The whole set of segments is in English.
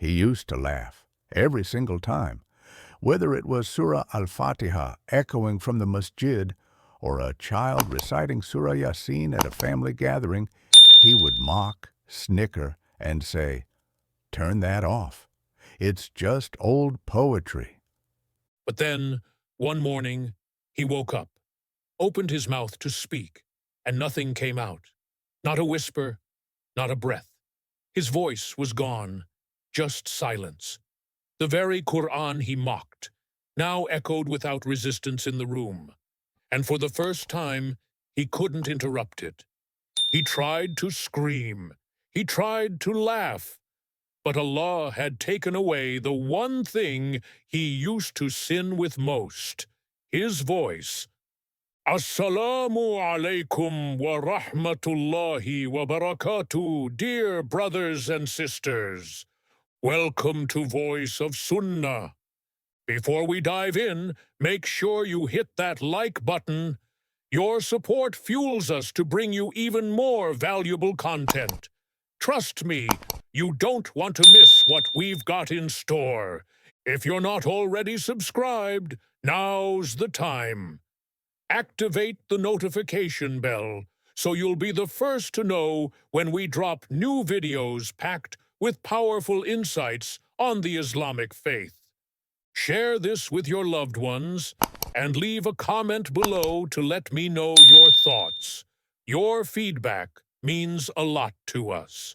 He used to laugh, every single time, whether it was Surah Al-Fatiha echoing from the masjid or a child reciting Surah Yasin at a family gathering. He would mock, snicker, and say, "Turn that off. It's just old poetry." But then, one morning, he woke up, opened his mouth to speak, and nothing came out. Not a whisper, not a breath. His voice was gone, just silence. The very Qur'an he mocked now echoed without resistance in the room, and for the first time, he couldn't interrupt it. He tried to scream, he tried to laugh, but Allah had taken away the one thing he used to sin with most, his voice. Assalamu alaikum wa rahmatullahi wa barakatuh, dear brothers and sisters. Welcome to Voice of Sunnah. Before we dive in, make sure you hit that like button. Your support fuels us to bring you even more valuable content. Trust me, you don't want to miss what we've got in store. If you're not already subscribed, now's the time. Activate the notification bell so you'll be the first to know when we drop new videos packed with powerful insights on the Islamic faith. Share this with your loved ones and leave a comment below to let me know your thoughts. Your feedback means a lot to us.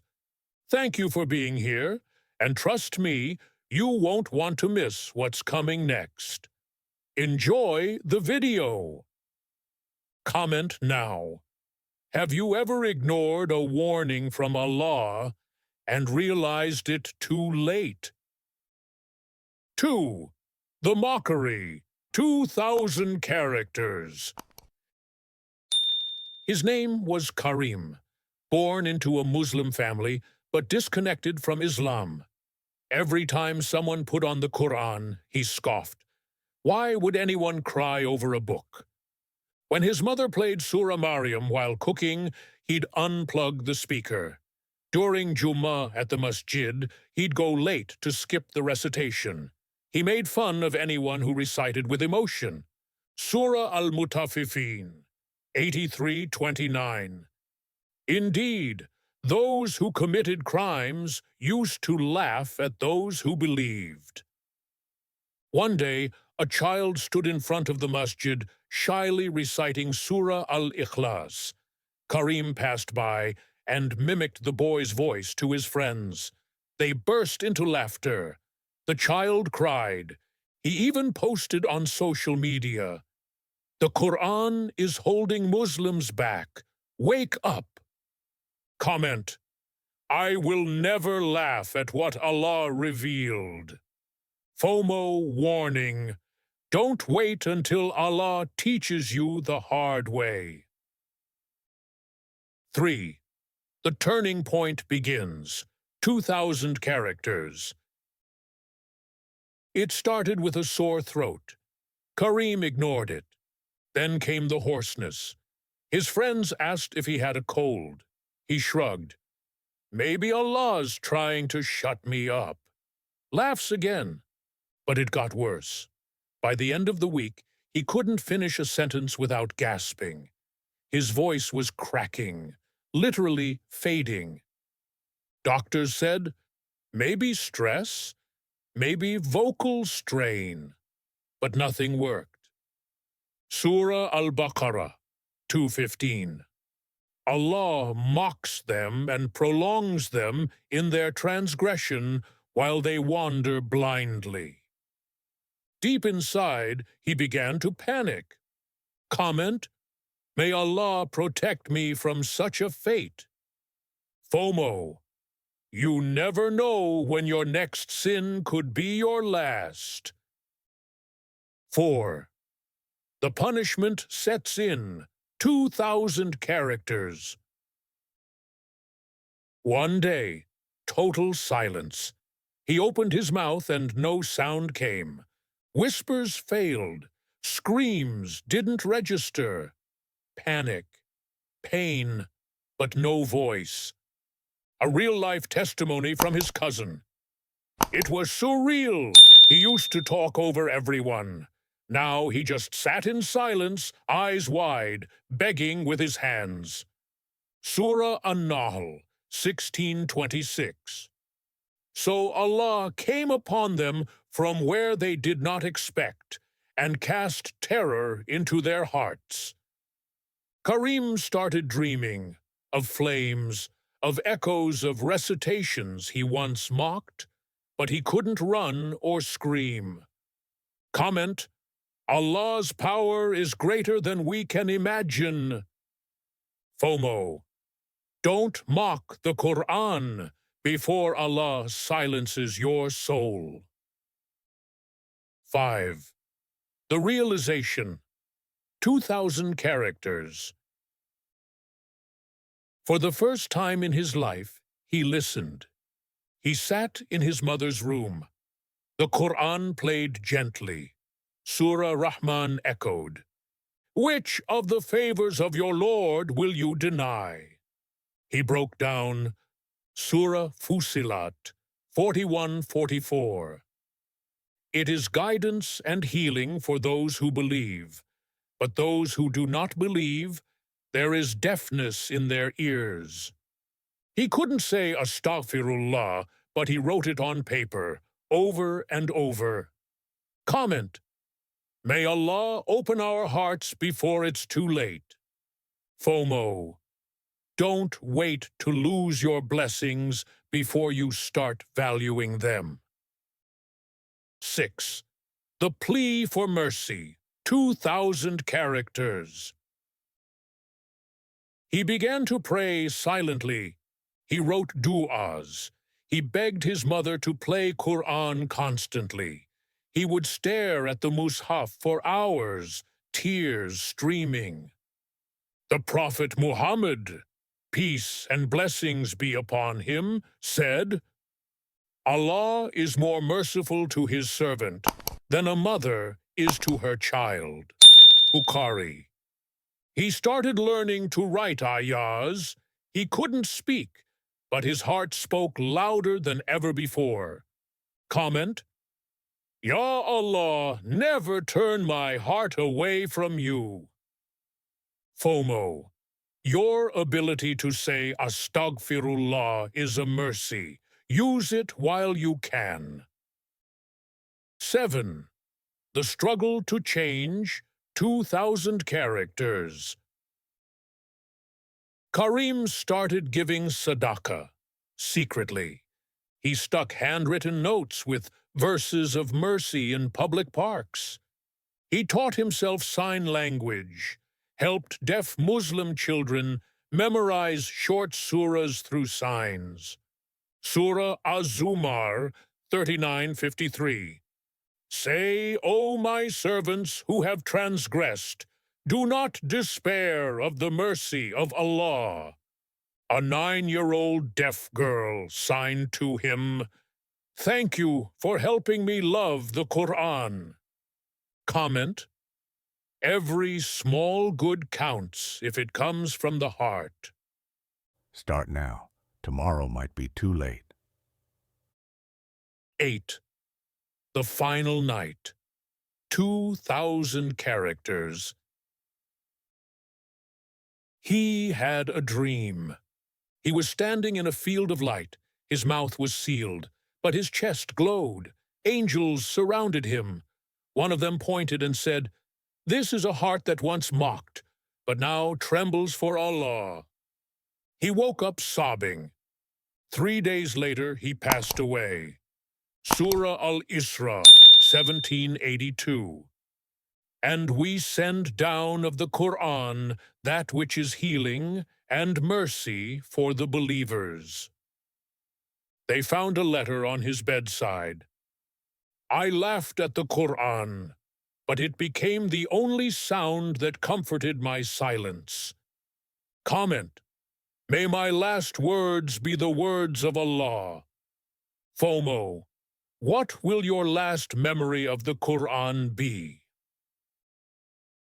Thank you for being here, and trust me, you won't want to miss what's coming next. Enjoy the video. Comment now. Have you ever ignored a warning from Allah and realized it too late? 2. The Mockery, 2,000 characters. His name was Karim, born into a Muslim family but disconnected from Islam. Every time someone put on the Qur'an, he scoffed. Why would anyone cry over a book? When his mother played Surah Maryam while cooking, he'd unplug the speaker. During Jummah at the masjid, he'd go late to skip the recitation. He made fun of anyone who recited with emotion. Surah Al-Mutaffifin, 83:29. Indeed, those who committed crimes used to laugh at those who believed. One day, a child stood in front of the masjid, shyly reciting Surah Al-Ikhlas. Karim passed by and mimicked the boy's voice to his friends. They burst into laughter. The child cried. He even posted on social media, "The Qur'an is holding Muslims back. Wake up." Comment, "I will never laugh at what Allah revealed." FOMO warning. Don't wait until Allah teaches you the hard way. 3. The turning point begins. 2,000 characters. It started with a sore throat. Karim ignored it. Then came the hoarseness. His friends asked if he had a cold. He shrugged. Maybe Allah's trying to shut me up. Laughs again. But it got worse. By the end of the week, he couldn't finish a sentence without gasping. His voice was cracking, literally fading. Doctors said, maybe stress, maybe vocal strain, but nothing worked. Surah Al-Baqarah, 2:15. Allah mocks them and prolongs them in their transgression while they wander blindly. Deep inside, he began to panic. Comment, may Allah protect me from such a fate. FOMO, you never know when your next sin could be your last. 4. The punishment sets in. 2,000 characters. One day, total silence. He opened his mouth and no sound came. Whispers failed. Screams didn't register. Panic. Pain, but no voice. A real-life testimony from his cousin. It was surreal. He used to talk over everyone. Now he just sat in silence, eyes wide, begging with his hands. Surah An-Nahl, 16:26. So Allah came upon them from where they did not expect, and cast terror into their hearts. Karim started dreaming of flames, of echoes of recitations he once mocked, but he couldn't run or scream. Comment: Allah's power is greater than we can imagine. FOMO: don't mock the Qur'an before Allah silences your soul. 5. The realization: 2,000 characters. For the first time in his life, he listened. He sat in his mother's room. The Qur'an played gently. Surah Rahman echoed. Which of the favors of your Lord will you deny? He broke down Surah Fusilat, 41-44. It is guidance and healing for those who believe, but those who do not believe, there is deafness in their ears. He couldn't say Astaghfirullah, but he wrote it on paper, over and over. Comment: may Allah open our hearts before it's too late. FOMO: don't wait to lose your blessings before you start valuing them. 6. The plea for mercy, 2,000 characters. He began to pray silently. He wrote du'as. He begged his mother to play Qur'an constantly. He would stare at the mushaf for hours, tears streaming. The Prophet Muhammad, peace and blessings be upon him, said, Allah is more merciful to his servant than a mother is to her child. Bukhari. He started learning to write ayahs. He couldn't speak, but his heart spoke louder than ever before. Comment: Ya Allah, never turn my heart away from you. FOMO: your ability to say Astaghfirullah is a mercy. Use it while you can. 7. The struggle to change, 2,000 characters. Karim started giving sadaqah, secretly. He stuck handwritten notes with verses of mercy in public parks. He taught himself sign language, helped deaf Muslim children memorize short surahs through signs. Surah Az-Zumar, 39:53. Say, O my servants who have transgressed, do not despair of the mercy of Allah. A 9-year-old deaf girl signed to him, Thank you for helping me love the Qur'an. Comment: every small good counts if it comes from the heart. Start now. Tomorrow might be too late. 8. The final night, 2,000 characters. He had a dream. He was standing in a field of light. His mouth was sealed, but his chest glowed. Angels surrounded him. One of them pointed and said, This is a heart that once mocked, but now trembles for Allah. He woke up sobbing. 3 days later, he passed away. Surah Al-Isra, 1782. And we send down of the Qur'an that which is healing and mercy for the believers. They found a letter on his bedside. I laughed at the Qur'an, but it became the only sound that comforted my silence. Comment: may my last words be the words of Allah. FOMO: what will your last memory of the Qur'an be?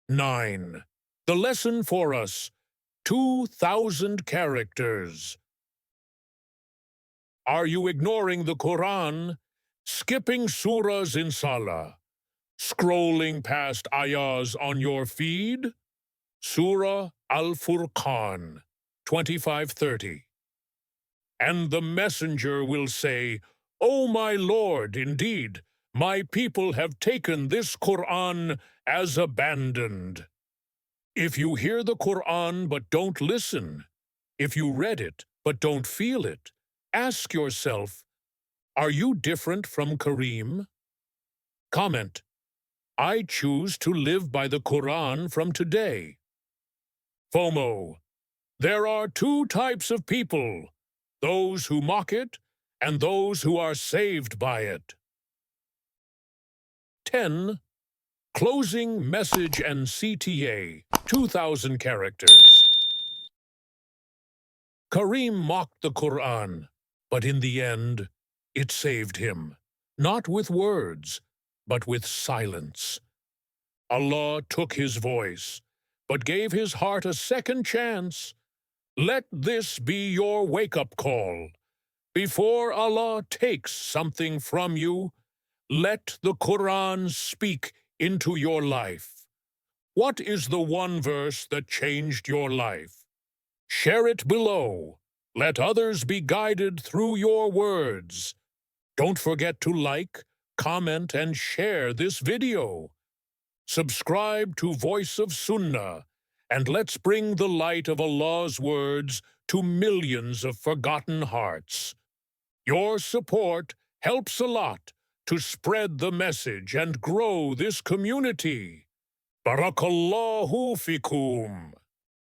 9. The lesson for us, 2,000 characters. Are you ignoring the Qur'an? skipping surahs in salah, scrolling past ayahs on your feed? Surah Al-Furqan 25:30. And the messenger will say, O my Lord, indeed, my people have taken this Qur'an as abandoned. If you hear the Qur'an but don't listen, if you read it but don't feel it, ask yourself, are you different from Kareem? Comment, I choose to live by the Qur'an from today. FOMO. There are two types of people, those who mock it and those who are saved by it. 10. Closing message and CTA, 2,000 characters. Kareem mocked the Qur'an, but in the end, it saved him, not with words, but with silence. Allah took his voice, but gave his heart a second chance. Let this be your wake-up call. Before Allah takes something from you, let the Qur'an speak into your life. What is the one verse that changed your life? Share it below. Let others be guided through your words. Don't forget to like, comment, and share this video. Subscribe to Voice of Sunnah, and let's bring the light of Allah's words to millions of forgotten hearts. Your support helps a lot to spread the message and grow this community. Barakallahu fikum.